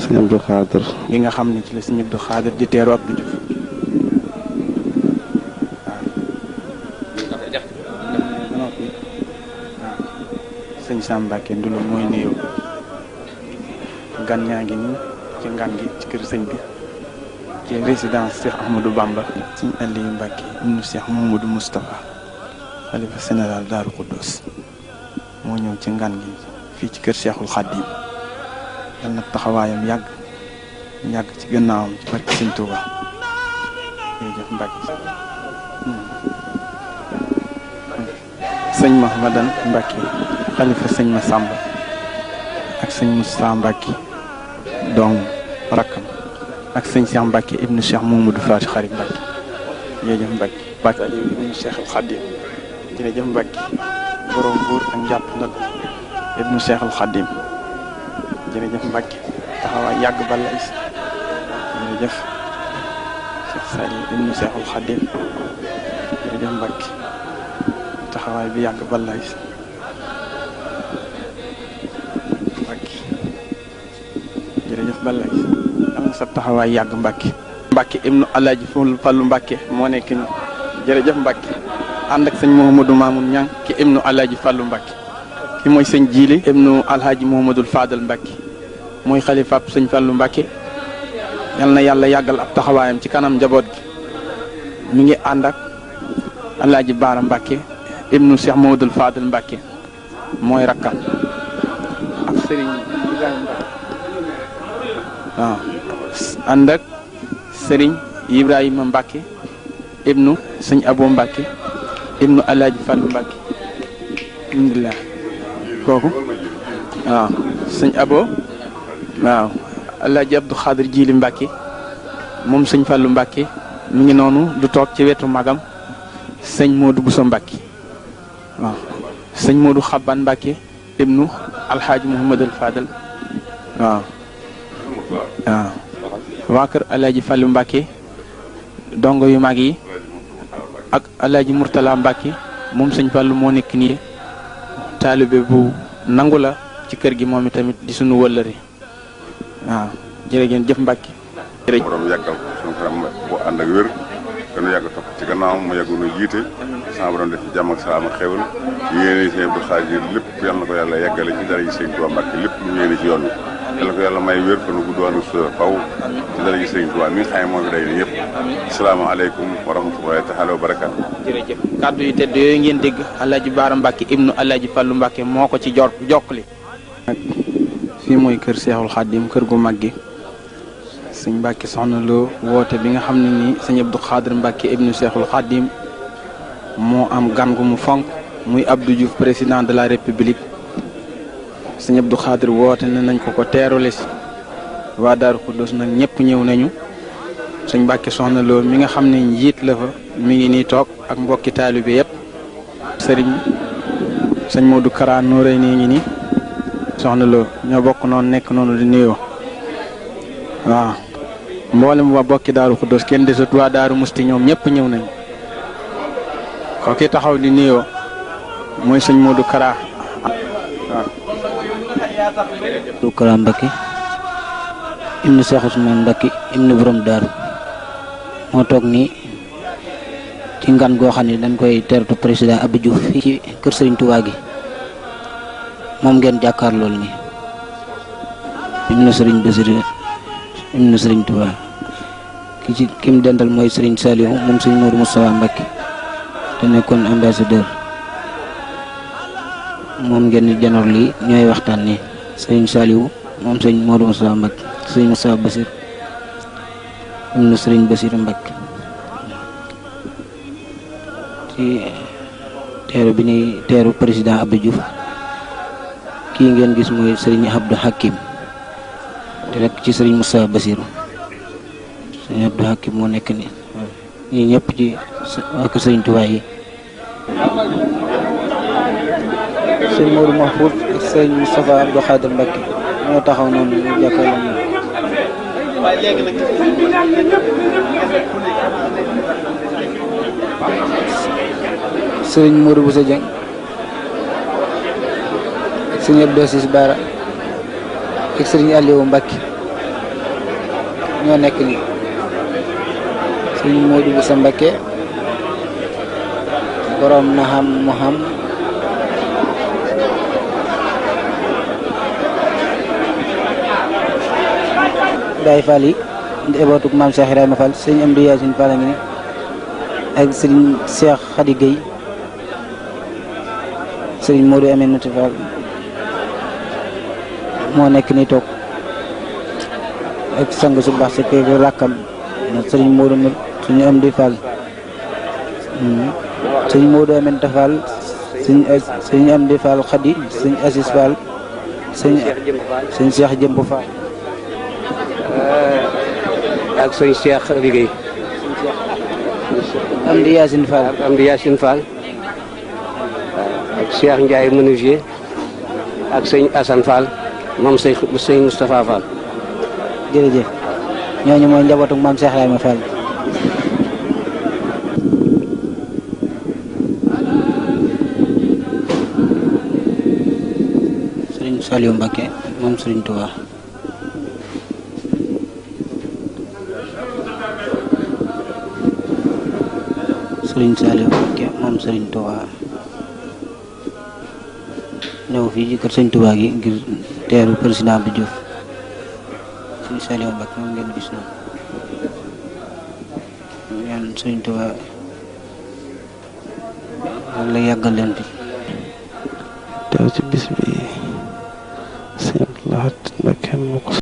sëñ Abdou Khadir gi nga xam ne ci la sëñ Abdou Khadir di teeru Abdou Diouf sëñ Sam Mbacke Ndoulo mooy nuyoo gan ñaa ngi nii ci ngan gi ci kër sëñ bi ci résidence Cheikh Ahmadou Bamba sëñ Aliou Mbacke ibnu Cheikh Mouhamadou Moustapha xalifa général Daaru Khoudoss moo ñëw ci ngan gi fii ci kër Cheikhul Khadim yal na taxawaayam yàgg ci gannaawam ci barke sëñ Touba jërëjëf Mbacke sëñ Mahamadan Mbacke xalifa sëñ Massamba ak sëñ Moussa Mbacke doom rakkam ak sëñ Cheikh Mbacke ibnu Cheikh Mouhamadou Fati Xarit Mbacke jërëjëf Mbacke Mbacke Aliou ibnu Cheikhul Khadim jërëjëf Mbacke borom buur ak njàpp ndal ibnu Cheikhul Khadim jërëjëf Mbacke taxawaay yàgg balla is jërëjëf Cheikh Saliou ibnu Cheikhul Khadim jërëjëf Mbacke taxawaay bi yàgg balla is Mbacke jërëjëf balla is am sa taxawaay yàgg Mbacke Mbacke ibnu Alaaji Fallu Mbacke moo nekk ni jërëjëf Mbacke ànd ak sëñ Mouhamadou Mamoun Niang ki ibnu Alaaji Fallu Mbacke ki mooy sëñ Jili ibnu Alhaaji Mouhamadul Fadal Mbacke mooy xalifaab sëñ Fallu Mbacke yal na yàlla yàggal ab taxawaayam ci kanam njaboot gi mi ngi ànd ak Alaaji Baara Mbacke ibnu Cheikh Mouhamadul Fadal Mbacke mooy rakkam ak sëriñ Ibrahima Mbacke waaw ànd ak sëriñ Ibrahima Mbacke ibnu sëñ Abo Mbacke ibnu Alaaji Fallu Mbacke alhamdulilah kooku waaw sëñ Abo waaw Alaaji Abdou Khadir Jili Mbacke moom sëñ Fallu Mbacke mi ngi noonu du toog ci wetu magam sëñ Modou Bousso Mbacke waaw sëñ Modou Xaban Mbacke ibnu Alhaaji Mouhamadul Fadal waaw waaw waa kër Alaaji Fallu Mbacke dongo yu mag yi ak Alaaji Murtala Mbacke moom sëñ Fallu moo nekk nii taalibe bu nangu la ci kër gi moom itamit di sunu wëllëri waaw jërë ngeen jëf Mbacke jërëjëf borom yàggal ko suñu kanam bu ànd ak wér gënu yàgg topp ci gannaawam mu yàggu nu jiite sama borom def ci jàmm ak salaam ak xéwal yéene sëñ Abdou Khadir lépp yal na ko yàlla yàggale ci dara yi sëñ Touba Mbacke lépp lu mu yéene ci yoon wi yal na ko yàlla may wér fan gudd wàllu sa faw ci dara yi sëñ Touba mi nga xam ne moo fi day ni yëpp asalaamaaleykum wa rahmatullahi taala wa barakaatu jërëjëf kàddu yu tedd yooyu ngeen dégg Alaaji Baara Mbacke ibnu Alaaji Fallu Mbacke moo ko ci jokkali fii mooy kër Cheikhul Khadim kër gu mag gi sëñ Mbacke soxna loo woote bi nga xam ne nii sëñ Abdou Khadir Mbacke ibnu Cheikhul Khadim moo am gan gu mu fonk muy Abdou Diouf président de la république sëñ Abdou Khadir woote ne nañ ko teerule si waa Daaru Khoudoss nag ñëpp ñëw nañu sëñ Mbacke soxna loo mi nga xam ne njiit la fa mi ngi nii toog ak mbokki taalibe yëpp sëñ Modou Kara Nooré nii ngi nii soxna loo ñoo bokk noonu nekk noonu di nuyoo waaw mboolem waa bokki Daaru Khoudoss kenn desut waa Daaru Musti ñoom ñëpp ñëw nañu kooki taxaw di nuyoo mooy sëñ Modou Kara waaw. Modou Kara Mbacke ibnu Cheikh Ousmane Mbacke ibnu borom Daaru moo toog nii ci ngan goo xam ne dañ koy tertu président Abdou Diouf fii ci kër Serigne Touba gi moom ngeen jàkkaar loolu nii ibnu Serigne Bassirou ibnu Serigne Touba ki mu dental mooy Serigne Saliou moom Serigne Modou Moustapha Mbacke te nekkoon ambassadeur moom ngeen di janoor lii ñooy waxtaan nii Serigne Saliou moom Serigne Modou Moustapha Mbacke Serigne Moustapha Bassirou ibnu Serigne Bassirou Mbacke ci teeru bi ñuy teeru président Abdou Diouf kii ngeen gis mooy Serigne Abdou Hakim di rek ci Serigne Moustapha Bassirou Serigne Abdou Hakim moo nekk nii ñii ñëpp ci waa kër Serigne Touba yi Serigne Modou Mahfouz ak Serigne Moustapha Abdou Khadir Mbacke moo taxaw noonu ñu jàkkaarloo moom Serigne Modou Bousso Dieng Serigne Abdou Assis Bara ak Serigne Aliou Mbacke ñoo nekk nii sëñ Modou Boussa Mbacké borom na xam mu xam Baye Fall yi njabootu maam Cheikh Ibrahima Fall sëñ Amdi Yacine Fall a ngi ni ak sëñ Cheikh Khady Gueye sëñ Modou Aminata Fall moo nekk ni toog ak sang su baax si kër rakkam sëñ Modou sëñ Amdi Fall sëñ Modou Aminata Fall sëñ Amdi Fall Khady sëñ Assis Fall sëñ Cheikh Jëmb Fall ak sëñ Cheikh liggéey Amdi Yacine Fall ak Amdi Yacine Fall ak Cheikh Ndiaye menuisier ak sëñ Assane Fall moom sëñ Moustapha Fall. jërëjëf ñooñu mooy njabootu maam Cheikh Ibrahima Fall. Sëriñ Saliou Mbacké moom Sëriñ Touba. Sëriñ Saliou Mbacké moom Sëriñ Touba ñëw fii ci kër Sëriñ Touba gi ngir teeru président Abdou Diouf. Sëriñ Saliou Mbacké moom ngeen gis noonu ñaan Sëriñ Touba walla yàggal leen fi teew ci bis bi